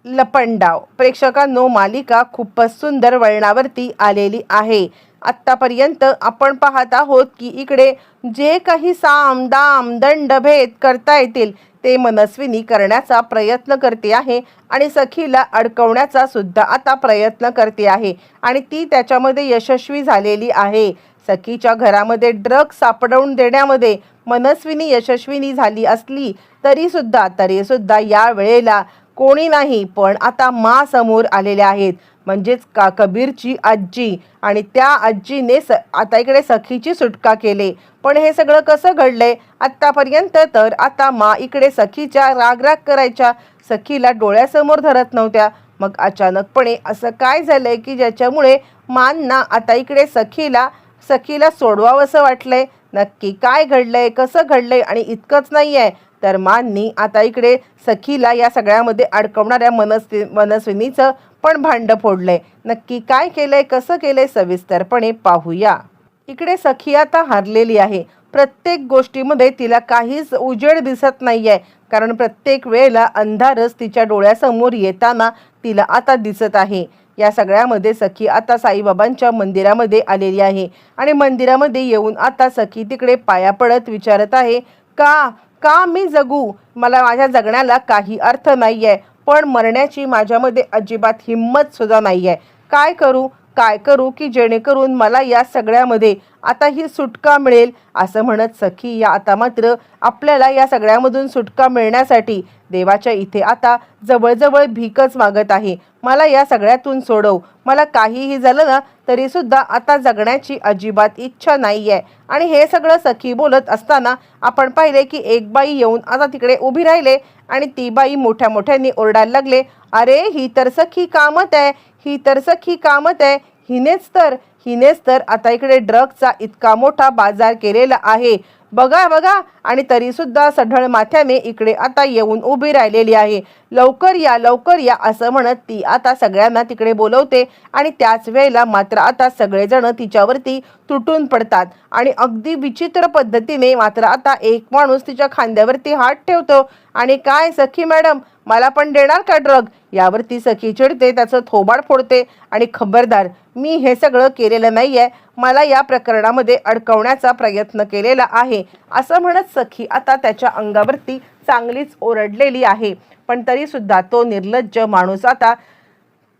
लपंडाव. प्रेक्षकांनो, मालिका खूपच सुंदर वळणावरती आलेली आहे. आत्तापर्यंत आपण पाहत आहोत की इकडे जे काही साम दाम दंड भेद करता येतील ते मनस्विनी करण्याचा प्रयत्न करते आहे आणि सखीला अडकवण्याचा सुद्धा आता प्रयत्न करते आहे आणि ती त्याच्यामध्ये यशस्वी झालेली आहे. सखीच्या घरामध्ये ड्रग्ज सापडवून देण्यामध्ये मनस्विनी यशस्विनी झाली असली तरी सुद्धा या वेळेला कोणी नाही पण आता मा समोर आलेल्या आहेत, म्हणजेच कबीरची आजी. आणि त्या आजीने आता इकडे सखीची सुटका केली. पण हे सगळं कसं घडलंय आत्तापर्यंत? तर आता मा इकडे सखीच्या राग करायच्या, सखीला डोळ्यासमोर धरत नव्हत्या. मग अचानकपणे असं काय झालंय की ज्याच्यामुळे मांना आता इकडे सखीला सोडवावंसं वाटलंय? नक्की काय घडलंय, कसं घडलंय? आणि इतकंच नाही आहे तर माननी आता इकडे सखीला या सगळ्यामध्ये अडकवणाऱ्या मनस्विनीचं पण भांड फोडलंय. नक्की काय केलंय, कसं केलंय, सविस्तरपणे पाहूया. इकडे सखी आता हारलेली आहे. प्रत्येक गोष्टीमध्ये तिला काहीच उजेड दिसत नाहीये, कारण प्रत्येक वेळेला अंधारच तिच्या डोळ्यासमोर येताना तिला आता दिसत आहे. या सगळ्यामध्ये सखी आता साईबाबांच्या मंदिरामध्ये आलेली आहे आणि मंदिरामध्ये येऊन आता सखी तिकडे पाया पडत विचारत आहे, का मी जगू? मला माझ्या जगण्याला काही अर्थ नाही आहे, पण मरण्याची माझ्यामध्ये अजिबात हिंमत सुद्धा नाही आहे. काय करू की जेणेकरून मला या सगळ्यामध्ये आता ही सुटका मिळेल? असं म्हणत सखी या आता मात्र आपल्याला या सगळ्यामधून सुटका मिळण्यासाठी देवाच्या इथे आता जवळजवळ भीकच मागत आहे. मला या सगळ्यातून सोडव, मला काहीही झालं ना तरी सुद्धा आता जगण्याची अजिबात इच्छा नाही आहे. आणि हे सगळं सखी बोलत असताना आपण पाहिले की एक बाई येऊन आता तिकडे उभी राहिले आणि ती बाई मोठ्याने ओरडायला लागले, अरे ही तर सखी कामत आहे, ही तर सखी कामत आहे. हिनेच तर आता इकडे ड्रग्जचा इतका मोठा बाजार केलेला आहे, बघा. आणि तरी सुद्धा सढळ माथ्याने इकडे आता येऊन उभी राहिलेली आहे. लवकर या असं म्हणत ती आता सगळ्यांना तिकडे बोलवते आणि त्याच वेळेला मात्र आता सगळेजण तिच्यावरती तुटून पडतात आणि अगदी विचित्र पद्धतीने मात्र आता एक माणूस तिच्या खांद्यावरती हात ठेवतो आणि काय सखी मॅडम, मला पण देणार का ड्रग? यावरती सखी चिडते, त्याचं थोबाड फोडते आणि खबरदार, मी हे सगळं केलेलं नाहीये, मला या प्रकरणामध्ये अडकवण्याचा प्रयत्न केलेला आहे असं म्हणत सखी आता त्याच्या अंगावरती चांगलीच ओरडलेली आहे. पण तरी सुद्धा तो निर्लज्ज माणूस आता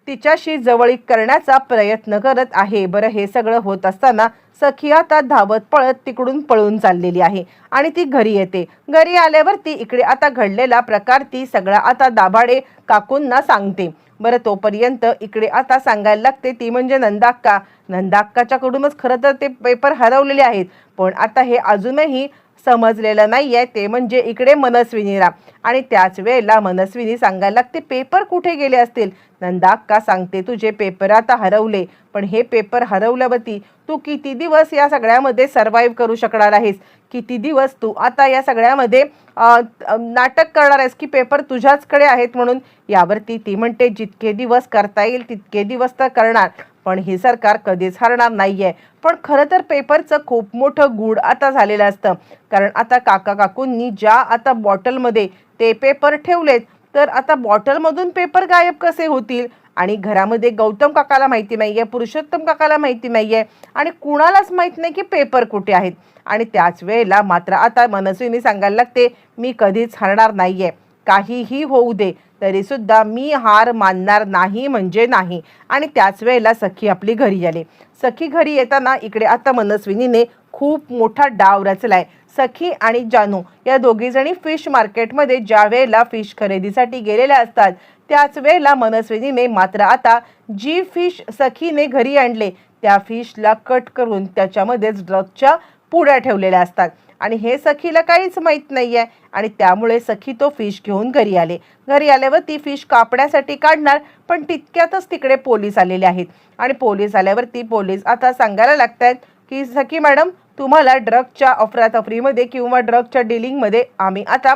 तिच्याशी जवळीक करण्याचा प्रयत्न करत आहे. बरं, हे सगळं होत असताना सखी आता धावत पळत तिकडून पळून चाललेली आहे आणि ती घरी येते. घरी आल्यावरती इकडे आता घडलेला प्रकार ती सगळा आता दाभाडे काकूंना सांगते. बरं, तोपर्यंत इकडे आता सांगायला लागते ती म्हणजे नंदाक्काच्याकडूनच खरं तर ते पेपर हरवलेले आहेत, पण आता हे अजूनही समजलेलं नाही आहे ते म्हणजे इकडे मनस्विनीला. आणि त्याच वेळेला मनस्विनी सांगायला लागते, पेपर कुठे गेले असतील? नंदाक्का सांगते, तुझे पेपर आता हरवले, पण हे पेपर हरवल्यावरती तू किती दिवस या सगळ्यामध्ये सर्वाईव्ह करू शकणार आहेस? किती दिवस तू आता या सगळ्यामध्ये नाटक करणार आहेस की पेपर तुझ्याचकडे आहेत म्हणून? यावरती ती म्हणते, जितके दिवस करता येईल तितके दिवस तर करणार, पण हे सरकार कधीच हरणार नाहीये. पण खरं तर पेपरचं खूप मोठं गूढ आता झालेलं असतं, कारण आता काकूंनी ज्या आता बॉटलमध्ये ते पेपर ठेवलेत तर आता बॉटलमधून पेपर गायब कसे होतील? आणि घरामध्ये गौतम काकाला माहिती नाहीये, पुरुषोत्तम काकाला माहिती नाहीये आणि कुणालाच माहित नाही की पेपर कुठे आहेत. आणि त्याच वेळेला मात्र आता मनस्विनी सांगायला लागते, मी कधीच हरणार नाहीये, काहीही होऊ दे तरी सुद्धा मी हार मानणार नाही म्हणजे नाही. आणि त्याच वेळेला सखी आपली घरी आली. सखी घरी येताना इकडे आता मनस्विनीने खूप मोठा डाव रचलाय. सखी आणि जानू या दोघीजणी फिश मार्केटमध्ये ज्या वेळेला फिश खरेदीसाठी गेलेल्या असतात त्याच वेळेला मनस्विनीने मात्र आता जी फिश सखीने घरी आणले त्या फिशला कट करून त्याच्यामध्येच ड्रगच्या पुड्या ठेवलेल्या असतात आणि हे सखीला काहीच माहीत नाही आहे. आणि त्यामुळे सखी तो फिश घेऊन घरी आल्यावर ती फिश कापण्यासाठी काढणार, पण तितक्यातच तिकडे पोलीस आलेले आहेत आणि पोलीस आल्यावरती पोलीस आता सांगायला लागतात की सखी मॅडम, तुम्हाला ड्रगच्या अफरातफरीमध्ये किंवा ड्रगच्या डिलिंगमध्ये आम्ही आता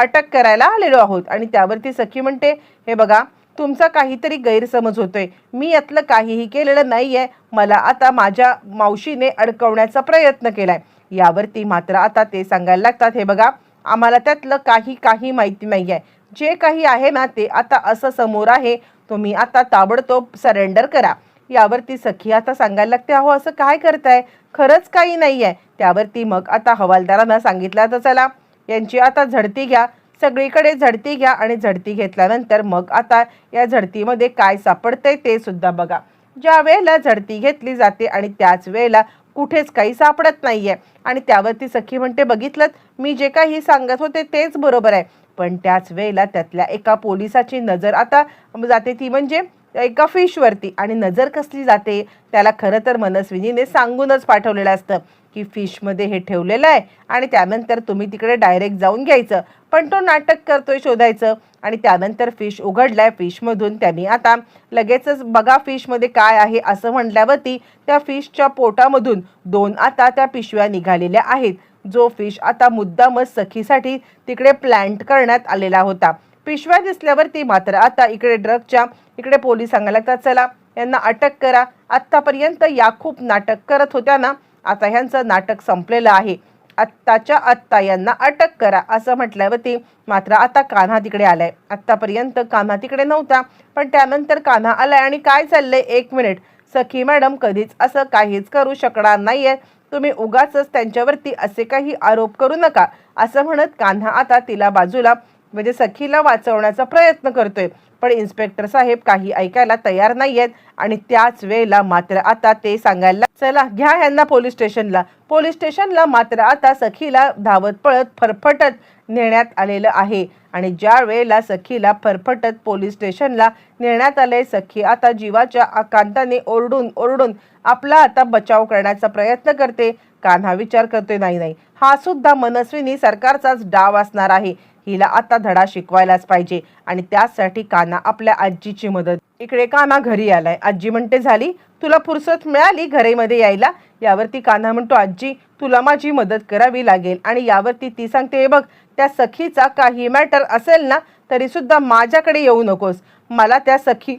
अटक करायला आलेलो आहोत. आणि त्यावरती सखी म्हणते, हे बघा, तुमचा काहीतरी गैरसमज होतोय, मी यातलं काहीही केलेलं नाही आहे, मला आता माझ्या मावशीने अडकवण्याचा प्रयत्न केलाय. यावरती मात्र आता ते सांगायला लागतात, हे बघा, आम्हाला त्यातलं काही माहिती नाही आहे, जे काही आहे ना ते आता असं समोर आहे, तुम्ही आता ताबडतोब सरेंडर करा. यावरती सखी आता सांगायला लागते, अहो असं काय करताय, खरंच काही नाही आहे. त्यावरती मग आता हवालदारांना सांगितलं, तर चला यांची आता झडती घ्या, सगळीकडे झडती घ्या आणि झडती घेतल्यानंतर मग आता या झडतीमध्ये काय सापडतंय ते सुद्धा बघा. ज्या वेळेला झडती घेतली जाते आणि त्याच वेळेला कुठेच काही सापडत नाहीये आणि त्यावरती सखी म्हणते, बघितलं मी जे काही सांगत होते तेच बरोबर आहे. पण त्याच वेळेला त्यातल्या एका पोलिसाची नजर आता जाते, ती म्हणजे एका फिशवरती. आणि नजर कसली जाते, त्याला खरं तर मनस्विनीने सांगूनच पाठवलेलं असतं की फिशमध्ये हे ठेवलेलं आहे आणि त्यानंतर तुम्ही तिकडे डायरेक्ट जाऊन घ्यायचं. पण तो नाटक करतोय शोधायचं आणि त्यानंतर फिश उघडलाय. फिशमधून त्यांनी आता लगेचच बघा फिशमध्ये काय आहे असं म्हटल्यावरती त्या फिशच्या पोटामधून 2 आता त्या पिशव्या निघालेल्या आहेत. जो फिश आता मुद्दामच सखीसाठी तिकडे प्लॅन्ट करण्यात आलेला होता. पिशव्या दिसल्यावरती मात्र आता इकडे ड्रगच्या इकडे पोलीस सांगायला लागतात, चला यांना अटक करा. आत्तापर्यंत या खूप नाटक करत होत्या ना, आता ह्यांचं नाटक संपलेलं आहे, आत्ताच्या आत्ता यांना अटक करा असं म्हटल्यावरती मात्र आता कान्हा तिकडे आलाय. आत्तापर्यंत कान्हा तिकडे नव्हता, पण त्यानंतर कान्हा आलाय आणि काय चाललंय, 1 मिनिट, सखी मॅडम कधीच असं काहीच करू शकणार नाहीये, तुम्ही उगाचच त्यांच्यावरती असे काही आरोप करू नका असं म्हणत कान्हा आता तिला बाजूला म्हणजे सखीला वाचवण्याचा प्रयत्न करतोय. पण इन्स्पेक्टर साहेब काही ऐकायला तयार नाहीयेत आणि त्याच वेळेला मात्र आता ते सांगायला, चला घ्या यांना पोलीस स्टेशनला. पोलीस स्टेशनला मात्र आता सखीला धावत पळत फरफटत नेण्यात आलेलं आहे. आणि ज्या वेळेला सखीला फरफटत पोलीस स्टेशनला नेण्यात आले, सखी आता जीवाच्या आकांताने ओरडून ओरडून आपला आता बचाव करण्याचा प्रयत्न करते. कान्हा विचार करतोय, नाही नाही, हा सुद्धा मनस्विनी सरकारचाच डाव असणार आहे, हिला आता धडा शिकवायलाच पाहिजे. आणि त्यासाठी कान्हा आपल्या आजीची मदत, इकडे कान्हा घरी आलाय. आजी म्हणते, झाली तुला फुरसत मिळाली घरामध्ये यायला. यावरती कान्हा म्हणतो, आजी तुला माझी मदत करावी लागेल. आणि यावरती ती सांगते, बघ त्या सखीचा काही मॅटर असेल ना तरी सुद्धा माझ्याकडे येऊ नकोस, मला त्या सखी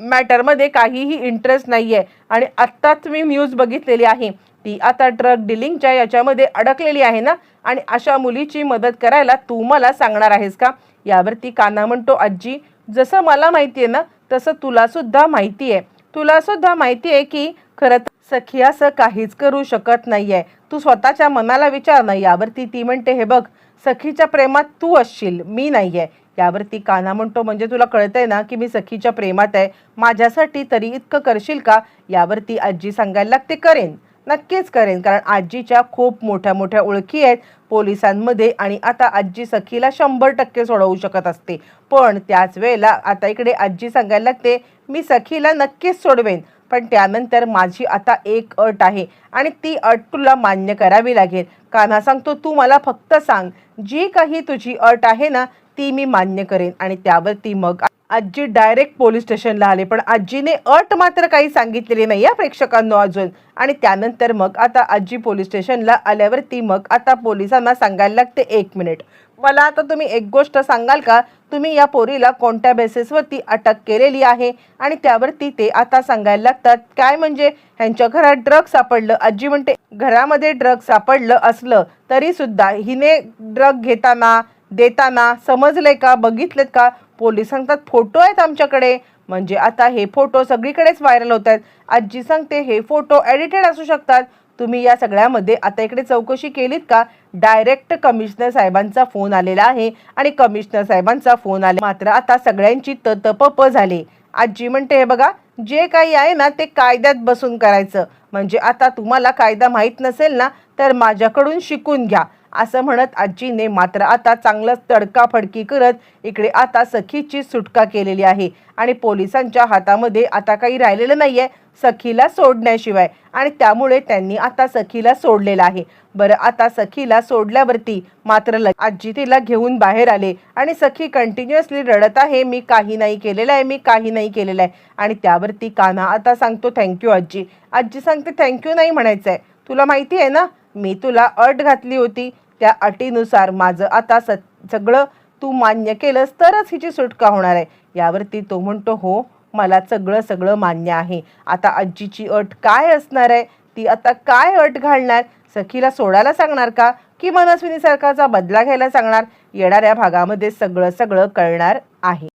मॅटरमध्ये काहीही इंटरेस्ट नाही आहे. आणि आत्ताच मी न्यूज बघितलेली आहे, ती आता ड्रग डिलिंगच्या याच्यामध्ये अडकलेली आहे ना, आणि अशा मुलीची मदत करायला तू मला सांगणार आहेस का. यावरती कान्हा म्हणतो, आजी जसं मला माहिती आहे ना तसं तुला सुद्धा माहिती आहे, तुला सुद्धा माहिती आहे की खरं सखी असं काहीच करू शकत नाहीये, तू स्वतःच्या मनाला विचार ना. यावरती ती म्हणते, हे बघ सखीच्या प्रेमात तू असशील, मी नाहीये. यावरती कान्हा म्हणतो, म्हणजे तुला कळतंय ना की मी सखीच्या प्रेमात आहे, माझ्यासाठी तरी इतकं करशील का. यावरती आजी सांगायला लागते, करेन, नक्कीच करेन, कारण आजीच्या खूप मोठ्या मोठ्या ओळखी आहेत पोलिसांमध्ये आणि आता आजी सखीला 100% सोडवू शकत असते. पण त्याच वेळेला आता इकडे आजी सांगायला लागते, मी सखीला नक्कीच सोडवेन, पण त्यानंतर माझी आता एक अट आहे आणि ती अट तुला मान्य करावी लागेल. कान्हा सांगतो, तू मला फक्त सांग, जी काही तुझी अट आहे ना ती मी मान्य करेन. आणि त्यावरती मग आजी डायरेक्ट पोलीस स्टेशनला आले, पण आजीने अट मात्र काही सांगितलेली नाही या प्रेक्षकांनो अजून. आणि त्यानंतर मग आता आजी पोलीस स्टेशनला आल्यावरती मग आता पोलिसांना सांगायला लागते, 1 मिनिट, मला आता तुम्ही एक गोष्ट सांगाल का, तुम्ही या पोरीला कोणत्या बेसिसवरती अटक केलेली आहे. आणि त्यावरती ते आता सांगायला लागतात, काय म्हणजे ह्यांच्या घरात ड्रग सापडलं. आजी म्हणते, घरामध्ये ड्रग सापडलं असलं तरी सुद्धा हिने ड्रग घेताना देताना समजले का, बघितलेत का. पोलीस सांगतात, फोटो आहेत आमच्याकडे. म्हणजे आता हे फोटो सगळीकडेच व्हायरल होत आहेत. आजी सांगते, हे फोटो एडिटेड असू शकतात, तुम्ही या सगळ्यामध्ये आता इकडे चौकशी केलीत का. डायरेक्ट कमिशनर साहेबांचा फोन आलेला आहे आणि कमिशनर साहेबांचा फोन आला मात्र आता सगळ्यांची ततपप झाली. आजी म्हणते, हे बघा जे काही आहे ना ते कायद्यात बसून करायचं, म्हणजे आता तुम्हाला कायदा माहीत नसेल ना तर माझ्याकडून शिकून घ्या असं म्हणत आजीने मात्र आता चांगलंच तडकाफडकी करत इकडे आता सखीची सुटका केलेली आहे. आणि पोलिसांच्या हातामध्ये आता काही राहिलेलं नाहीये सखीला सोडण्याशिवाय, आणि त्यामुळे त्यांनी आता सखीला सोडलेलं आहे. बरं, आता सखीला सोडल्यावरती मात्र आजी तिला घेऊन बाहेर आले आणि सखी कंटिन्युअसली रडत आहे, मी काही नाही केलेलं आहे, मी काही नाही केलेलं आहे. आणि त्यावरती कान्हा आता सांगतो, थँक्यू आजी. आजी सांगते, थँक्यू नाही म्हणायचं आहे, तुला माहिती आहे ना मी तुला अट घातली होती, त्या अटीनुसार माझं आता सगळं तू मान्य केलंस तरच हिची सुटका होणार आहे. यावरती तो म्हणतो, हो मला सगळं मान्य आहे. आता आजीची अट काय असणार आहे, ती आता काय अट घालणार, सखीला सोडायला सांगणार का की मनस्विनी सरकारचा बदला घ्यायला सांगणार. येणाऱ्या भागामध्ये सगळं कळणार आहे.